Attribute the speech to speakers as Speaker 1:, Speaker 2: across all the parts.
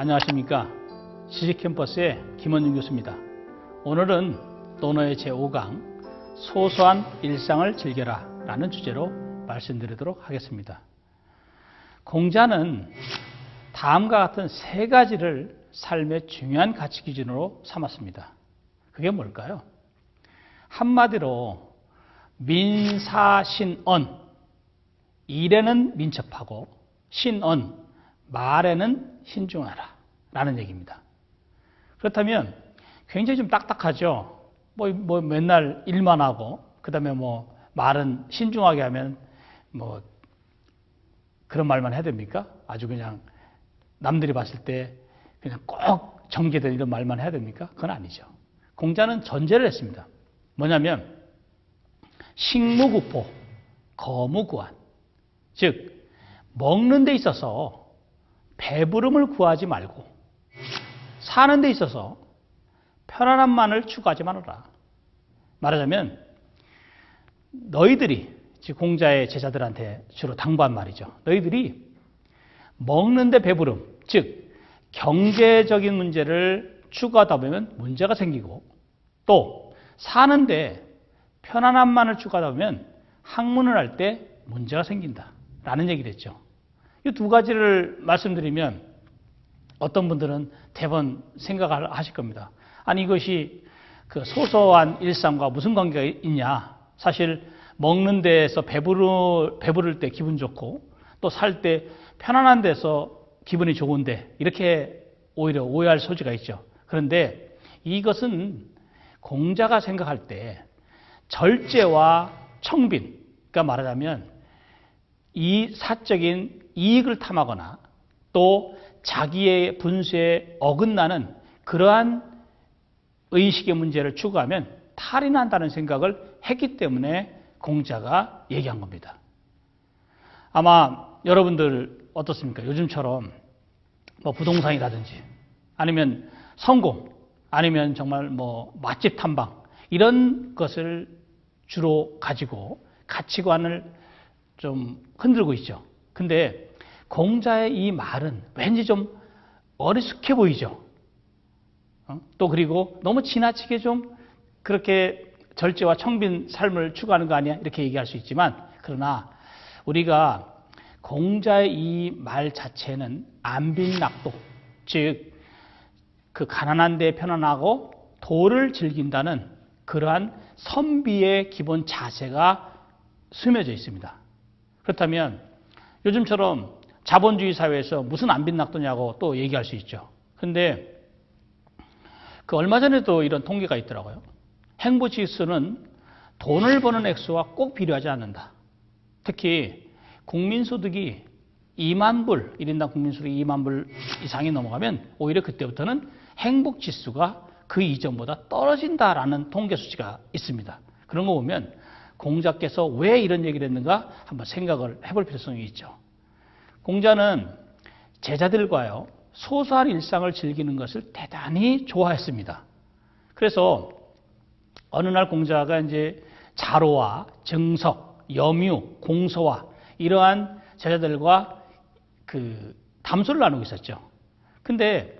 Speaker 1: 안녕하십니까. 지식캠퍼스의 김원준 교수입니다. 오늘은 논어의 제5강 소소한 일상을 즐겨라 라는 주제로 말씀드리도록 하겠습니다. 공자는 다음과 같은 세 가지를 삶의 중요한 가치 기준으로 삼았습니다. 그게 뭘까요? 한마디로 민사신언, 일에는 민첩하고 신언, 말에는 신중하라 라는 얘기입니다. 그렇다면 굉장히 좀 딱딱하죠. 맨날 일만 하고 그 다음에 말은 신중하게 하면 그런 말만 해야 됩니까? 아주 그냥 남들이 봤을 때 그냥 꼭 정제된 이런 말만 해야 됩니까? 그건 아니죠. 공자는 전제를 했습니다. 뭐냐면 식무구포, 거무구한. 즉 먹는 데 있어서 배부름을 구하지 말고 사는 데 있어서 편안함만을 추구하지 말아라. 말하자면 너희들이, 즉 공자의 제자들한테 주로 당부한 말이죠. 너희들이 먹는 데 배부름, 즉 경제적인 문제를 추구하다 보면 문제가 생기고 또 사는데 편안함만을 추구하다 보면 학문을 할 때 문제가 생긴다 라는 얘기를 했죠. 이 두 가지를 말씀드리면 어떤 분들은 대번 생각을 하실 겁니다. 아니 이것이 그 소소한 일상과 무슨 관계가 있냐. 사실 먹는 데에서 배부를 때 기분 좋고 또 살 때 편안한 데서 기분이 좋은데 이렇게 오히려 오해할 소지가 있죠. 그런데 이것은 공자가 생각할 때 절제와 청빈, 그러니까 말하자면 이 사적인 이익을 탐하거나 또 자기의 분수에 어긋나는 그러한 의식의 문제를 추구하면 탈이 난다는 생각을 했기 때문에 공자가 얘기한 겁니다. 아마 여러분들 어떻습니까? 요즘처럼 부동산이라든지 아니면 성공 아니면 정말 맛집 탐방 이런 것을 주로 가지고 가치관을 좀 흔들고 있죠. 근데 공자의 이 말은 왠지 좀 어리숙해 보이죠. 또 그리고 너무 지나치게 좀 그렇게 절제와 청빈 삶을 추구하는 거 아니야? 이렇게 얘기할 수 있지만 그러나 우리가 공자의 이 말 자체는 안빈낙도, 즉 그 가난한 데 편안하고 도를 즐긴다는 그러한 선비의 기본 자세가 스며져 있습니다. 그렇다면 요즘처럼 자본주의 사회에서 무슨 안빈낙도냐고 또 얘기할 수 있죠. 근데 그 얼마 전에도 이런 통계가 있더라고요. 행보지수는 돈을 버는 액수와 꼭 비례하지 않는다. 특히 국민소득이 2만 불, 1인당 국민소득이 2만 불 이상이 넘어가면 오히려 그때부터는 행복지수가 그 이전보다 떨어진다라는 통계 수치가 있습니다. 그런 거 보면 공자께서 왜 이런 얘기를 했는가 한번 생각을 해볼 필요성이 있죠. 공자는 제자들과요, 소소한 일상을 즐기는 것을 대단히 좋아했습니다. 그래서 어느 날 공자가 이제 자로와 정석, 염유, 공서와 이러한 제자들과 그 담소를 나누고 있었죠. 근데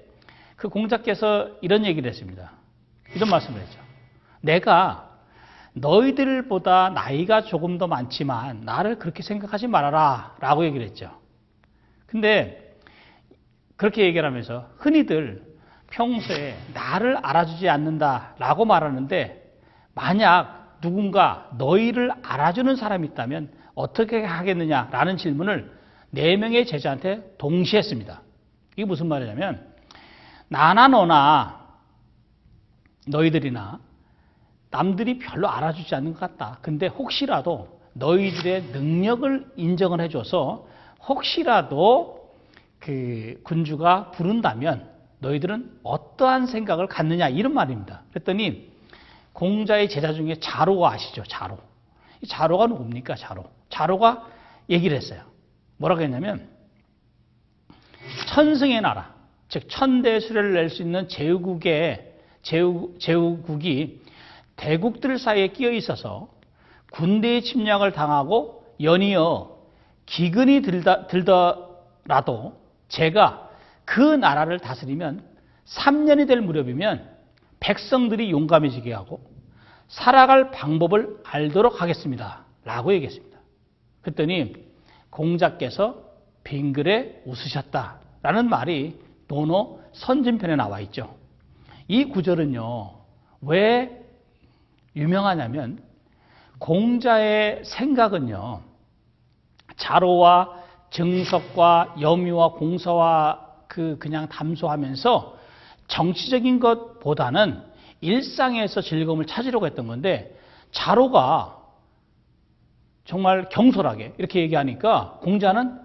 Speaker 1: 그 공자께서 이런 얘기를 했습니다. 이런 말씀을 했죠. 내가 너희들보다 나이가 조금 더 많지만 나를 그렇게 생각하지 말아라 라고 얘기를 했죠. 근데 그렇게 얘기를 하면서 흔히들 평소에 나를 알아주지 않는다 라고 말하는데 만약 누군가 너희를 알아주는 사람이 있다면 어떻게 하겠느냐라는 질문을 4명의 제자한테 동시에 했습니다. 이게 무슨 말이냐면 나나 너나 너희들이나 남들이 별로 알아주지 않는 것 같다. 근데 혹시라도 너희들의 능력을 인정을 해줘서 혹시라도 그 군주가 부른다면 너희들은 어떠한 생각을 갖느냐 이런 말입니다. 그랬더니 공자의 제자 중에 자로가 아시죠? 자로. 이 자로가 누굽니까? 자로가 얘기를 했어요. 뭐라고 했냐면 천승의 나라, 즉 천대수를 낼 수 있는 제후국이 대국들 사이에 끼어 있어서 군대의 침략을 당하고 연이어 기근이 들더라도 제가 그 나라를 다스리면 3년이 될 무렵이면 백성들이 용감해지게 하고 살아갈 방법을 알도록 하겠습니다. 라고 얘기했습니다. 그랬더니 공자께서 빙그레 웃으셨다라는 말이 논어 선진편에 나와 있죠. 이 구절은요, 왜 유명하냐면 공자의 생각은요, 자로와 정석과 염유와 공서와 그냥 담소하면서 정치적인 것보다는 일상에서 즐거움을 찾으려고 했던 건데, 자로가 정말 경솔하게 이렇게 얘기하니까 공자는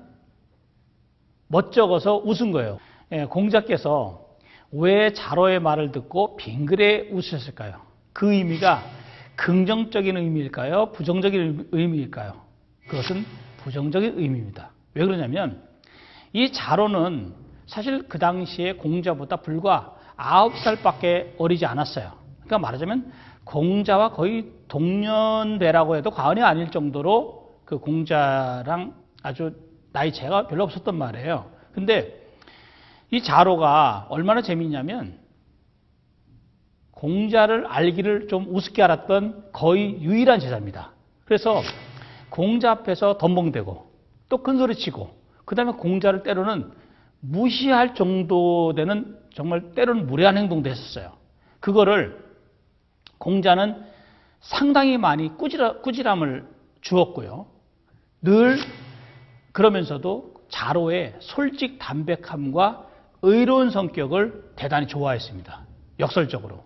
Speaker 1: 멋쩍어서 웃은 거예요. 공자께서 왜 자로의 말을 듣고 빙그레 웃으셨을까요? 그 의미가 긍정적인 의미일까요? 부정적인 의미일까요? 그것은 부정적인 의미입니다. 왜 그러냐면 이 자로는 사실 그 당시에 공자보다 불과 9살밖에 어리지 않았어요. 그러니까 말하자면 공자와 거의 동년배라고 해도 과언이 아닐 정도로 그 공자랑 아주 나이 차이가 별로 없었단 말이에요. 근데 이 자로가 얼마나 재미있냐면 공자를 알기를 좀 우습게 알았던 거의 유일한 제자입니다. 그래서 공자 앞에서 덤벙대고 또 큰소리치고 그 다음에 공자를 때로는 무시할 정도 되는 정말 때로는 무례한 행동도 했었어요. 그거를 공자는 상당히 많이 꾸지람을 주었고요. 늘 그러면서도 자로의 솔직 담백함과 의로운 성격을 대단히 좋아했습니다. 역설적으로.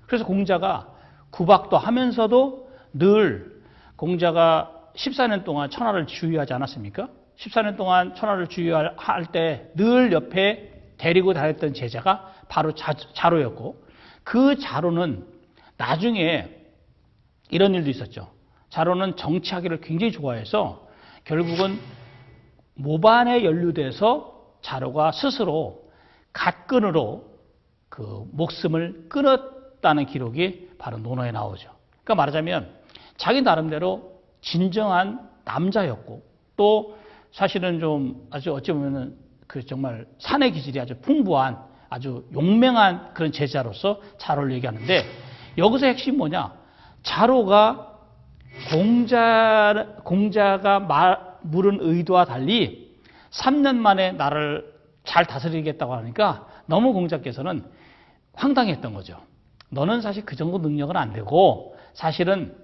Speaker 1: 그래서 공자가 구박도 하면서도 늘 공자가 14년 동안 천하를 주유하지 않았습니까? 14년 동안 천하를 주유할 때 늘 옆에 데리고 다녔던 제자가 바로 자로였고, 그 자로는 나중에 이런 일도 있었죠. 자로는 정치하기를 굉장히 좋아해서 결국은 모반에 연루돼서 자로가 스스로 갓끈으로 그 목숨을 끊었다는 기록이 바로 논어에 나오죠. 그러니까 말하자면 자기 나름대로 진정한 남자였고, 또 사실은 좀 아주 어찌 보면은 그 정말 사내 기질이 아주 풍부한 아주 용맹한 그런 제자로서 자로를 얘기하는데, 여기서 핵심이 뭐냐? 자로가 공자가 물은 의도와 달리 3년 만에 나를 잘 다스리겠다고 하니까 너무 공자께서는 황당했던 거죠. 너는 사실 그 정도 능력은 안 되고 사실은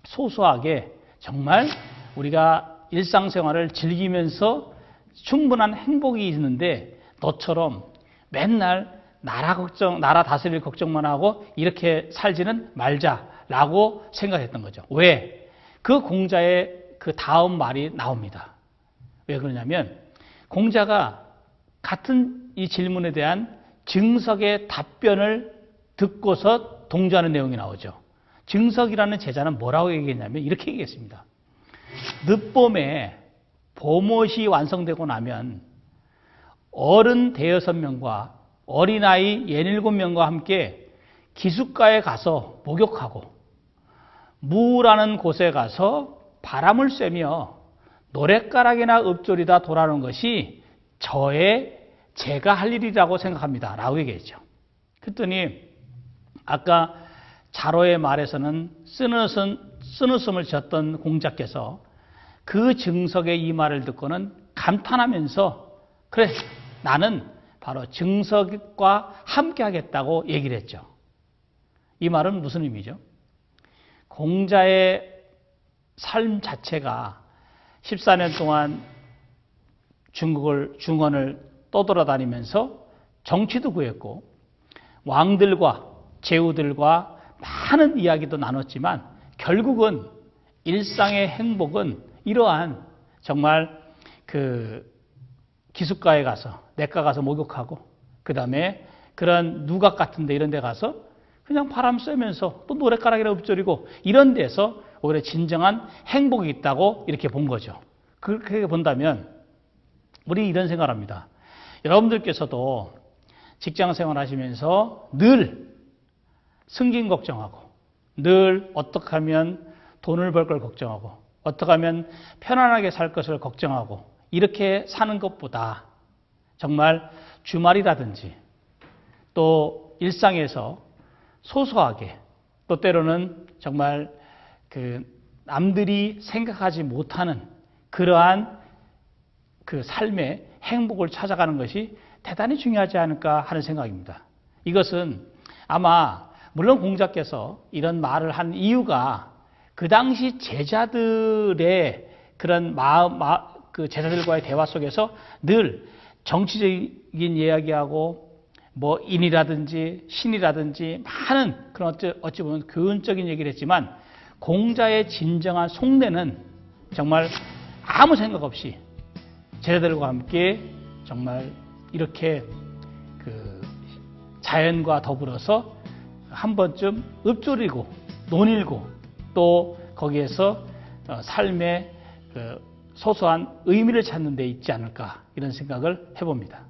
Speaker 1: 소소하게 정말 우리가 일상생활을 즐기면서 충분한 행복이 있는데 너처럼 맨날 나라 다스릴 걱정만 하고 이렇게 살지는 말자라고 생각했던 거죠. 왜? 그 공자의 그 다음 말이 나옵니다. 왜 그러냐면 공자가 같은 이 질문에 대한 증석의 답변을 듣고서 동조하는 내용이 나오죠. 증석이라는 제자는 뭐라고 얘기했냐면 이렇게 얘기했습니다. 늦봄에 봄옷이 완성되고 나면 어른 6명과 어린아이 67명과 함께 기슭가에 가서 목욕하고 무라는 곳에 가서 바람을 쐬며 노랫가락이나 읍조리다 돌아오는 것이 제가 할 일이라고 생각합니다. 라고 얘기했죠. 그랬더니 아까 자로의 말에서는 쓴웃음을 지었던 공자께서 그 증석의 이 말을 듣고는 감탄하면서 그래, 나는 바로 증석과 함께 하겠다고 얘기를 했죠. 이 말은 무슨 의미죠? 공자의 삶 자체가 14년 동안 중원을 떠돌아다니면서 정치도 구했고 왕들과 제후들과 많은 이야기도 나눴지만 결국은 일상의 행복은 이러한 정말 그 기슭가에 가서 냇가 가서 목욕하고 그 다음에 그런 누각 같은 데 이런 데 가서 그냥 바람 쐬면서 또 노랫가락이나 읊조리고 이런 데서 오히려 진정한 행복이 있다고 이렇게 본 거죠. 그렇게 본다면 우리 이런 생각을 합니다. 여러분들께서도 직장 생활 하시면서 늘 승진 걱정하고 늘 어떻게 하면 돈을 벌 걸 걱정하고 어떻게 하면 편안하게 살 것을 걱정하고 이렇게 사는 것보다 정말 주말이라든지 또 일상에서 소소하게 또 때로는 정말 그 남들이 생각하지 못하는 그러한 그 삶의 행복을 찾아가는 것이 대단히 중요하지 않을까 하는 생각입니다. 이것은 아마 물론 공자께서 이런 말을 한 이유가 그 당시 제자들의 그런 그 제자들과의 대화 속에서 늘 정치적인 이야기하고 뭐 인이라든지 신이라든지 많은 그런 어찌 보면 교훈적인 얘기를 했지만 공자의 진정한 속내는 정말 아무 생각 없이 제자들과 함께 정말 이렇게 그 자연과 더불어서 한 번쯤 읊조리고 논일고 또 거기에서 삶의 그 소소한 의미를 찾는 데 있지 않을까 이런 생각을 해봅니다.